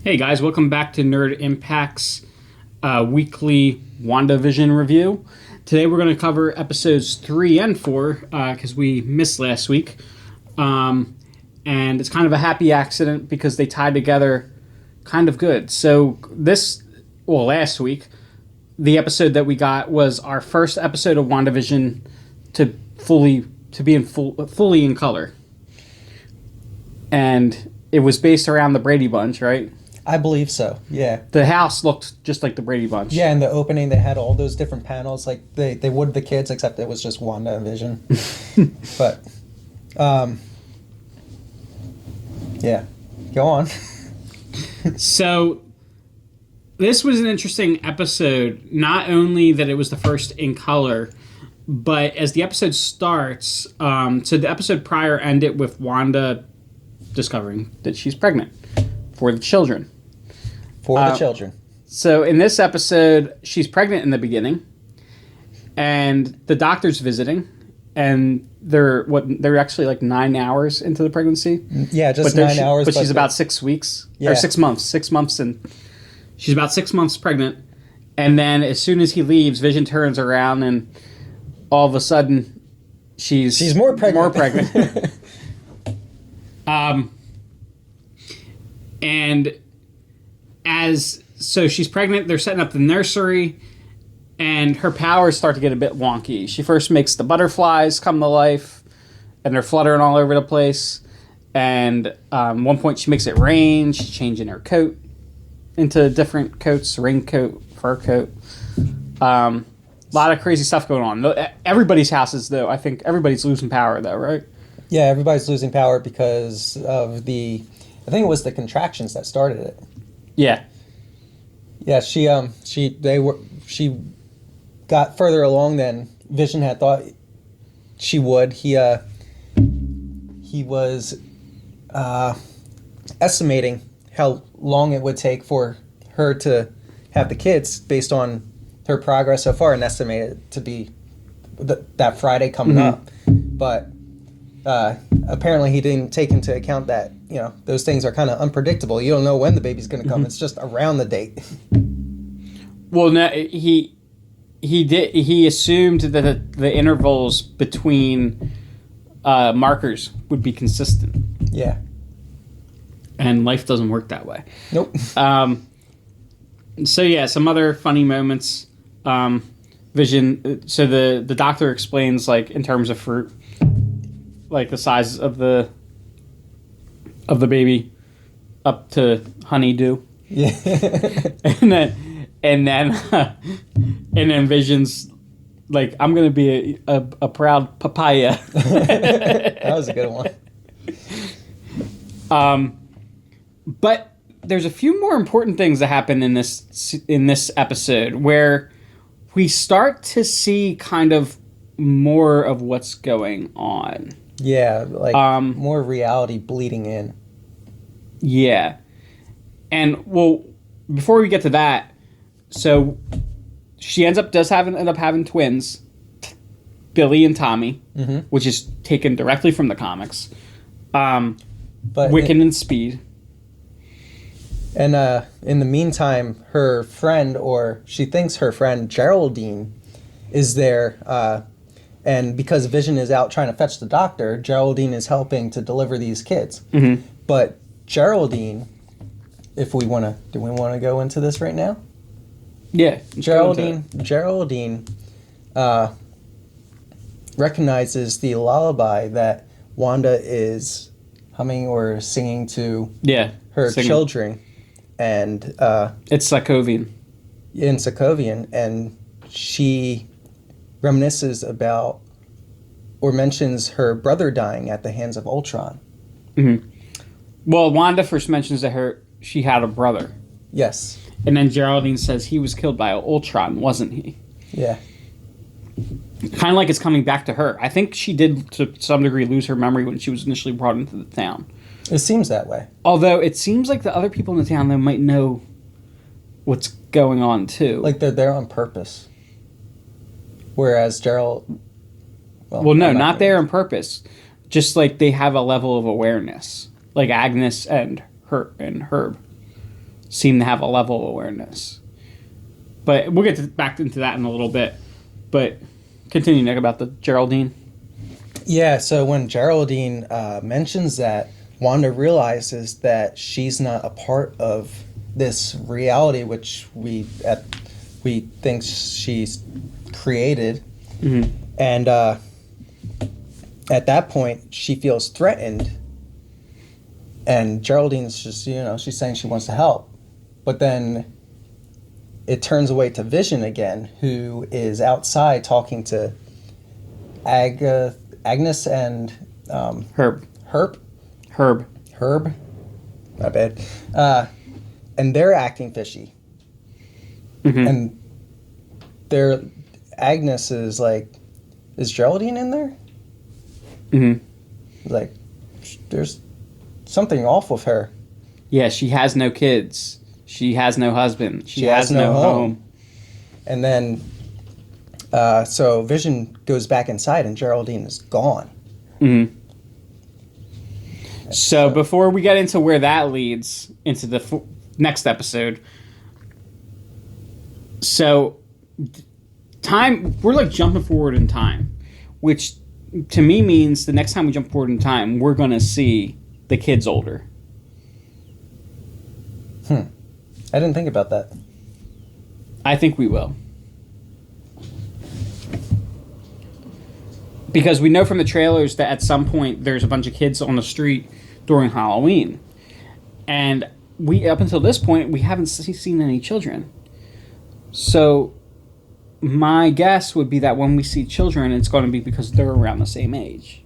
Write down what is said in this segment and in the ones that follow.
Hey guys, welcome back to Nerd Impact's weekly WandaVision review. Today we're going to cover episodes 3 and 4 because we missed last week. And it's kind of a happy accident because they tied together kind of good. So last week, the episode that we got was our first episode of WandaVision to be fully in color. And it was based around the Brady Bunch, right? I believe so, yeah. The house looked just like the Brady Bunch. Yeah, in the opening they had all those different panels, like they would the kids, except it was just WandaVision. But, yeah, go on. So, this was an interesting episode, not only that it was the first in color, but as the episode starts, so the episode prior ended with Wanda discovering that she's pregnant for the children. So in this episode, she's pregnant in the beginning, and the doctor's visiting, and they're actually like 9 hours into the pregnancy. Yeah, just 9 hours. But she's about 6 weeks or 6 months. 6 months, and she's about 6 months pregnant. And then as soon as he leaves, Vision turns around, and all of a sudden, she's more pregnant. And so she's pregnant, they're setting up the nursery, and her powers start to get a bit wonky. She first makes the butterflies come to life, and they're fluttering all over the place. And at one point she makes it rain. She's changing her coat into different coats, raincoat, fur coat. A lot of crazy stuff going on. Everybody's houses, though, I think everybody's losing power, though, right? Yeah, everybody's losing power because of I think it was the contractions that started it. Yeah. Yeah, she got further along than Vision had thought she would. He was estimating how long it would take for her to have the kids based on her progress so far, and estimated to be that Friday coming up. But apparently he didn't take into account that, those things are kind of unpredictable. You don't know when the baby's going to come. It's just around the date. Well, no, he assumed that the intervals between markers would be consistent. Yeah. And life doesn't work that way. Nope. So yeah, some other funny moments. Vision. So the doctor explains, like, in terms of fruit, like the size of the baby up to honeydew. Yeah. and then Vision's like, I'm gonna be a proud papaya. That was a good one. But there's a few more important things that happen in this episode where we start to see kind of more of what's going on. Yeah, like more reality bleeding in. Yeah. And, well, before we get to that, so she end up having twins, Billy and Tommy, which is taken directly from the comics. But Wiccan and Speed. And in the meantime, her friend, or she thinks her friend, Geraldine, is there. And because Vision is out trying to fetch the doctor, Geraldine is helping to deliver these kids. But Geraldine, do we want to go into this right now? Yeah. Geraldine recognizes the lullaby that Wanda is humming or singing to her children. And it's Sokovian. In Sokovian, and she reminisces about or mentions her brother dying at the hands of Ultron. Well, Wanda first mentions that she had a brother. Yes. And then Geraldine says he was killed by Ultron, wasn't he? Yeah. Kind of like it's coming back to her. I think she did, to some degree, lose her memory when she was initially brought into the town. It seems that way. Although it seems like the other people in the town, they might know what's going on, too. Like they're there on purpose. Whereas Gerald... Well, no, not there on purpose. Just like they have a level of awareness. Like Agnes and Herb. seem to have a level of awareness. But we'll get back into that in a little bit. But continue, Nick, about the Geraldine. Yeah, so when Geraldine mentions that, Wanda realizes that she's not a part of this reality, which we think she's created. Mm-hmm. And at that point, she feels threatened. And Geraldine's just, she's saying she wants to help. But then it turns away to Vision again, who is outside talking to Agnes and Herb. My bad. And they're acting fishy. Mm-hmm. And Agnes is like, is Geraldine in there? Mm-hmm. Like, there's something off with her. Yeah, she has no kids. She has no husband. She has no home. And then, so Vision goes back inside and Geraldine is gone. Mm-hmm. So before we get into where that leads into the next episode, so we're like jumping forward in time, which to me means the next time we jump forward in time, we're going to see the kids older. I didn't think about that. I think we will. Because we know from the trailers that at some point there's a bunch of kids on the street during Halloween. And up until this point, we haven't seen any children. So my guess would be that when we see children, it's going to be because they're around the same age.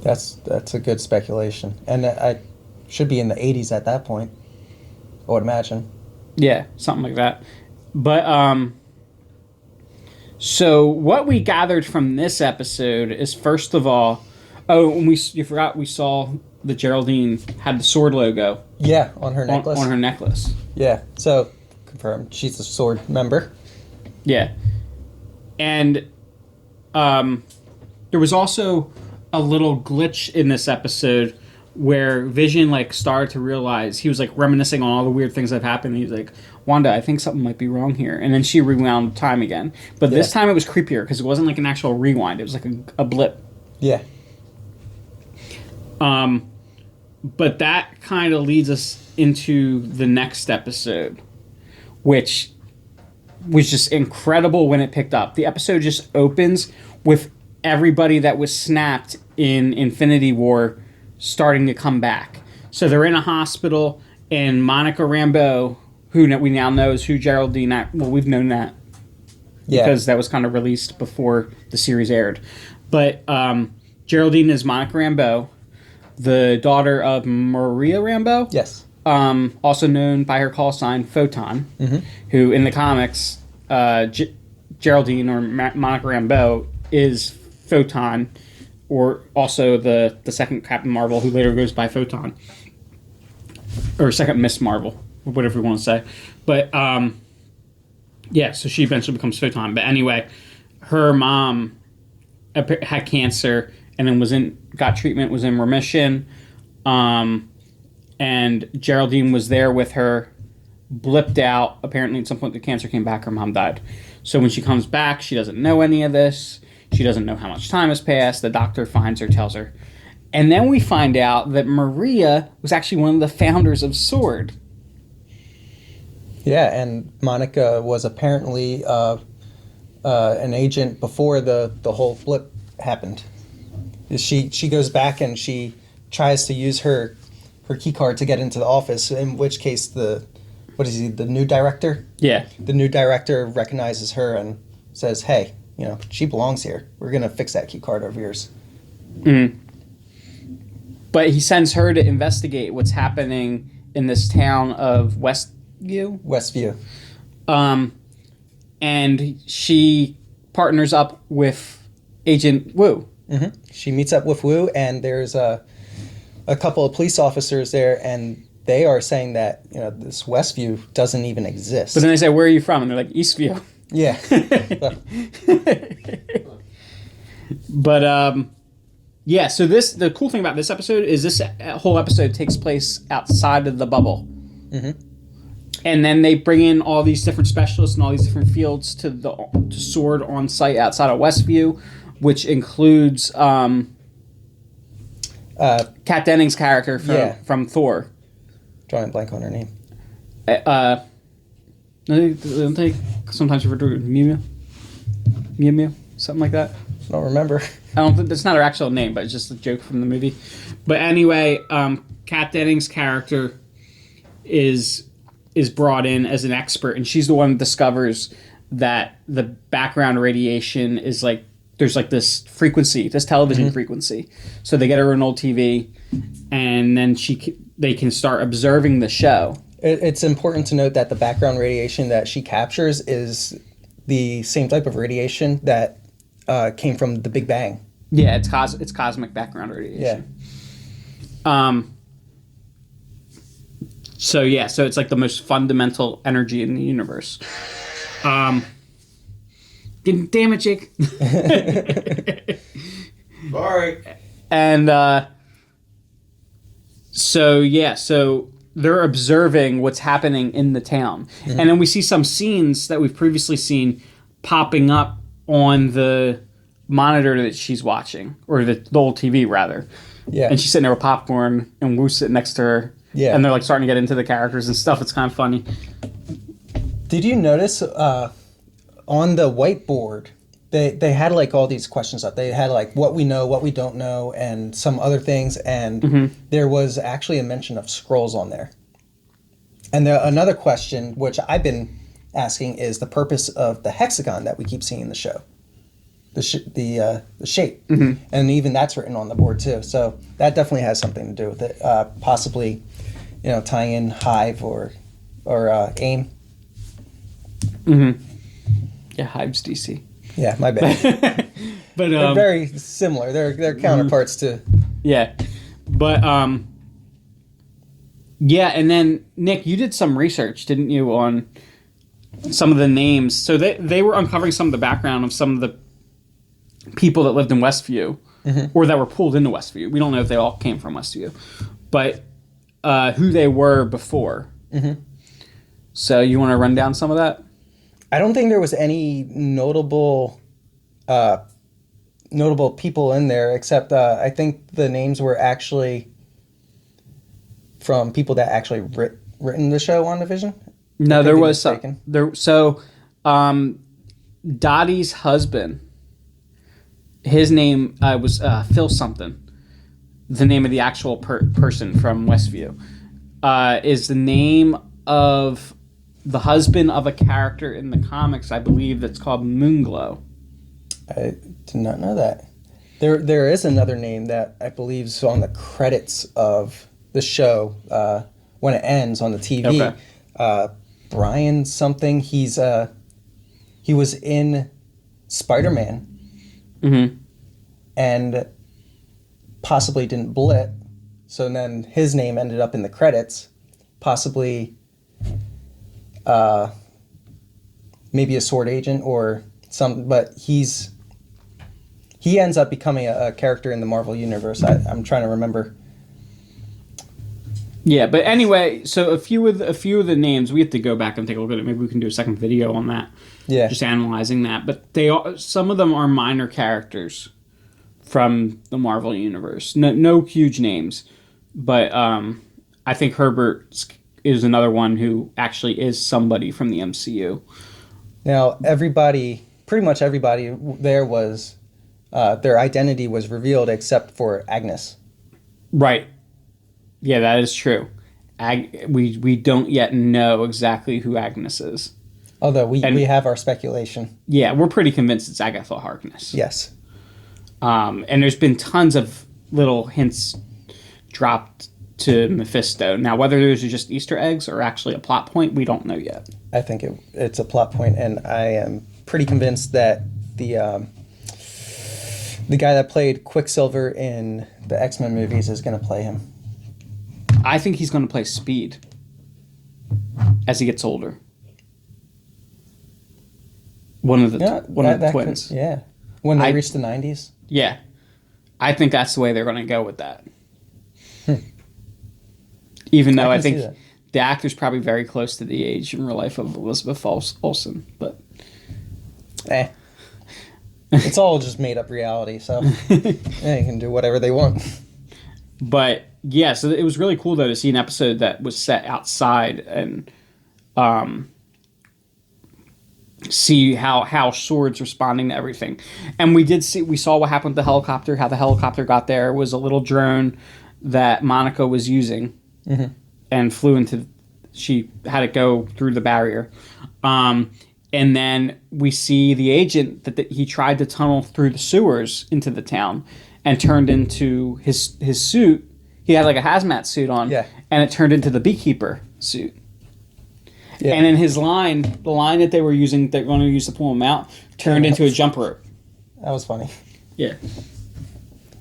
That's a good speculation. And I should be in the 80s at that point, I would imagine. Yeah, something like that. But, so what we gathered from this episode is, first of all, you forgot we saw that Geraldine had the sword logo. Yeah, on her necklace. On her necklace. Yeah, so confirmed. She's a sword member. Yeah. And there was also a little glitch in this episode where Vision started to realize, he was reminiscing on all the weird things that have happened. He was like, Wanda, I think something might be wrong here. And then she rewound time again. But this time it was creepier because it wasn't an actual rewind. It was a blip. Yeah. But that kind of leads us into the next episode, which was just incredible when it picked up. The episode just opens with everybody that was snapped in Infinity War starting to come back. So they're in a hospital, and Monica Rambeau, who we now know is who Geraldine... Well, we've known that. Yeah. Because that was kind of released before the series aired. But Geraldine is Monica Rambeau, the daughter of Maria Rambeau. Yes. Also known by her call sign Photon, who in the comics, Geraldine or Monica Rambeau is Photon, or also the second Captain Marvel, who later goes by Photon, or second Miss Marvel, or whatever you want to say. But so she eventually becomes Photon. But anyway, her mom had cancer and then got treatment, was in remission. And Geraldine was there with her, blipped out. Apparently, at some point, the cancer came back. Her mom died. So when she comes back, she doesn't know any of this. She doesn't know how much time has passed. The doctor finds her, tells her. And then we find out that Maria was actually one of the founders of S.W.O.R.D. Yeah, and Monica was apparently an agent before the whole blip happened. She goes back and she tries to use her key card to get into the office, in which case the new director? Yeah. The new director recognizes her and says, hey, she belongs here. We're going to fix that key card of yours. Mm. But he sends her to investigate what's happening in this town of Westview. And she partners up with Agent Wu. Mm-hmm. She meets up with Wu, and there's a couple of police officers there, and they are saying that this Westview doesn't even exist. But then they say, "Where are you from?" And they're like, "Eastview." Yeah. But so the cool thing about this episode is this whole episode takes place outside of the bubble. And then they bring in all these different specialists and all these different fields to Sword on site outside of Westview, which includes Kat Dennings' character from Thor. Drawing a blank on her name. Don't they sometimes refer to her as Mew Mew? Something like that? I don't remember. I don't think that's not her actual name, but it's just a joke from the movie. But anyway, Kat Dennings' character is brought in as an expert, and she's the one that discovers that the background radiation is like there's like this frequency, this television frequency. So they get her an old TV, and then they can start observing the show. It's important to note that the background radiation that she captures is the same type of radiation that came from the Big Bang. Yeah, it's cosmic background radiation. Yeah. So it's like the most fundamental energy in the universe. Damn it, Jake. Sorry. And so they're observing what's happening in the town. And then we see some scenes that we've previously seen popping up on the monitor that she's watching, or the old TV rather. Yeah. And she's sitting there with popcorn, and Wu's sitting next to her. Yeah. And they're like starting to get into the characters and stuff. It's kind of funny. Did you notice on the whiteboard, they had like all these questions up. They had like what we know, what we don't know, and some other things. And there was actually a mention of scrolls on there. And another question, which I've been asking, is the purpose of the hexagon that we keep seeing in the show. The shape. And even that's written on the board too. So that definitely has something to do with it. Possibly, tying in Hive or AIM. Yeah, Hive's DC. Yeah, my bad. But they're very similar. They're counterparts to. Yeah, but and then Nick, you did some research, didn't you, on some of the names? So they were uncovering some of the background of some of the people that lived in Westview, or that were pulled into Westview. We don't know if they all came from Westview, but who they were before. So you want to run down some of that? I don't think there was any notable people in there, except I think the names were actually from people that actually written the show WandaVision. No, there was some. So Dottie's husband, his name was Phil something. The name of the actual person from Westview is the name of the husband of a character in the comics, I believe, that's called Moonglow. I did not know that. There is another name that I believe is on the credits of the show when it ends on the TV. Okay. Brian something. He was in Spider-Man. And possibly didn't blip. So then his name ended up in the credits. Possibly maybe a sword agent or some, but he ends up becoming a character in the Marvel Universe. I'm trying to remember. Yeah, but anyway, so a few of the names, we have to go back and take a look at it. Maybe we can do a second video on that. Yeah. Just analyzing that. But some of them are minor characters from the Marvel Universe. No huge names. But I think Herbert is another one who actually is somebody from the MCU. Now, pretty much everybody there was, their identity was revealed except for Agnes. Right. Yeah, that is true. We don't yet know exactly who Agnes is. Although we have our speculation. Yeah, we're pretty convinced it's Agatha Harkness. Yes. And there's been tons of little hints dropped to Mephisto. Now, whether those are just Easter eggs or actually a plot point, we don't know yet. I think it's a plot point, and I am pretty convinced that the guy that played Quicksilver in the X-Men movies is going to play him. I think he's going to play Speed as he gets older. One of the twins. When they reach the 90s. Yeah. I think that's the way they're going to go with that. Even though I think the actor's probably very close to the age in real life of Elizabeth Olsen, but it's all just made up reality, so they can do whatever they want. But yeah, so it was really cool though to see an episode that was set outside and see how Sword's responding to everything. And we saw what happened with the helicopter, how the helicopter got there. It was a little drone that Monica was using and flew into, she had it go through the barrier. And then we see the agent that he tried to tunnel through the sewers into the town and turned into his suit. He had like a hazmat suit on, and it turned into the beekeeper suit. Yeah. And then his line, the line that they were using, they're going to use to pull him out, turned into a jump rope. That was funny. Yeah.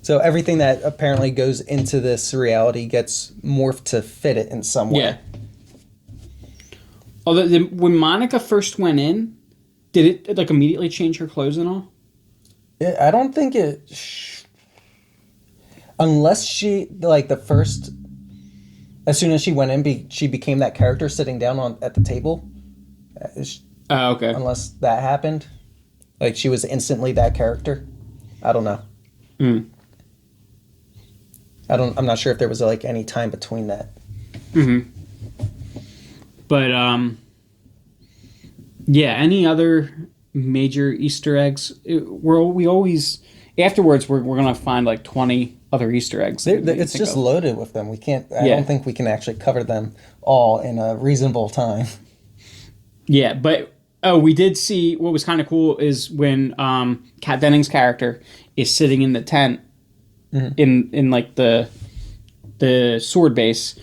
So everything that apparently goes into this reality gets morphed to fit it in some way. Yeah. Although when Monica first went in, did it like immediately change her clothes and all? I don't think it... unless she, like the first... As soon as she went in, she became that character sitting down at the table. Oh, okay. Unless that happened. Like she was instantly that character. I don't know. I'm not sure if there was like any time between that. But yeah, any other major Easter eggs? We always afterwards we're gonna find like 20 other Easter eggs. It's just loaded with them. We can't. I don't think we can actually cover them all in a reasonable time. Yeah, but we did see what was kind of cool is when Kat Dennings' character is sitting in the tent in like the sword base.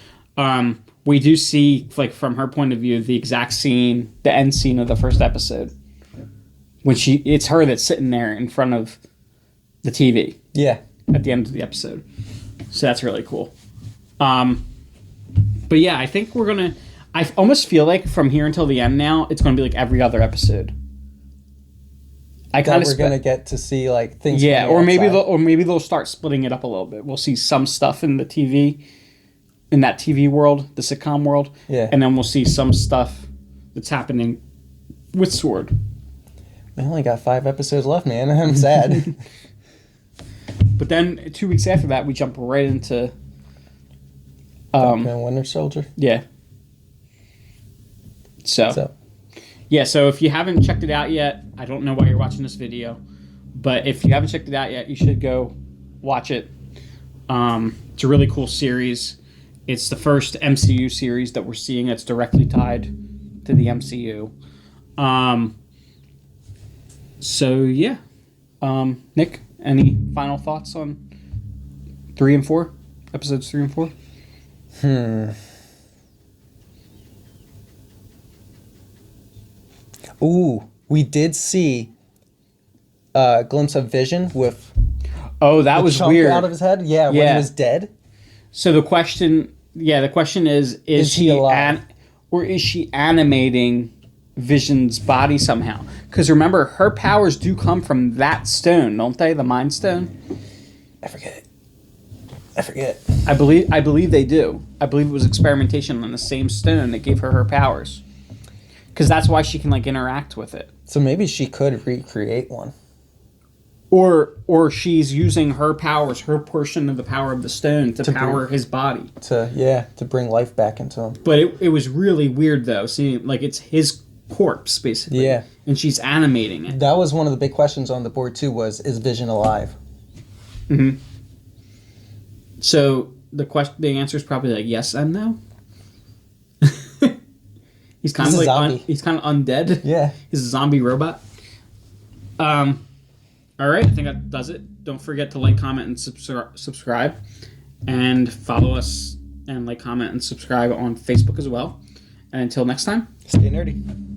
We do see, like from her point of view, the exact scene, the end scene of the first episode, when it's her that's sitting there in front of the TV. Yeah. At the end of the episode. So that's really cool. But yeah, I think I almost feel like from here until the end now, it's gonna be like every other episode. We're gonna get to see like things. Yeah, or maybe they'll start splitting it up a little bit. We'll see some stuff in the TV, in that TV world, the sitcom world. Yeah. And then we'll see some stuff that's happening with Sword. We only got 5 episodes left, man. I'm sad. But then 2 weeks after that, we jump right into Winter Soldier. Yeah. So if you haven't checked it out yet, I don't know why you're watching this video, but if you haven't checked it out yet, you should go watch it. It's a really cool series. It's the first MCU series that we're seeing that's directly tied to the MCU. So yeah, Nick, any final thoughts on 3 and 4, episodes 3 and 4? Ooh, we did see a glimpse of Vision with that was weird out of his head. Yeah, when he was dead. So the question is he alive? Or is she animating Vision's body somehow? Because remember, her powers do come from that stone, don't they? The Mind Stone. I forget. I believe they do. I believe it was experimentation on the same stone that gave her powers. Because that's why she can like interact with it. So maybe she could recreate one. Or she's using her powers, her portion of the power of the stone to power his body. To bring life back into him. But it was really weird though, seeing like it's his corpse basically. Yeah. And she's animating it. That was one of the big questions on the board too, is Vision alive? Mm-hmm. So the answer is probably like yes and no. He's kind of like he's kind of undead. Yeah. He's a zombie robot. All right, I think that does it. Don't forget to like, comment, and subscribe. And follow us and like, comment, and subscribe on Facebook as well. And until next time, stay nerdy.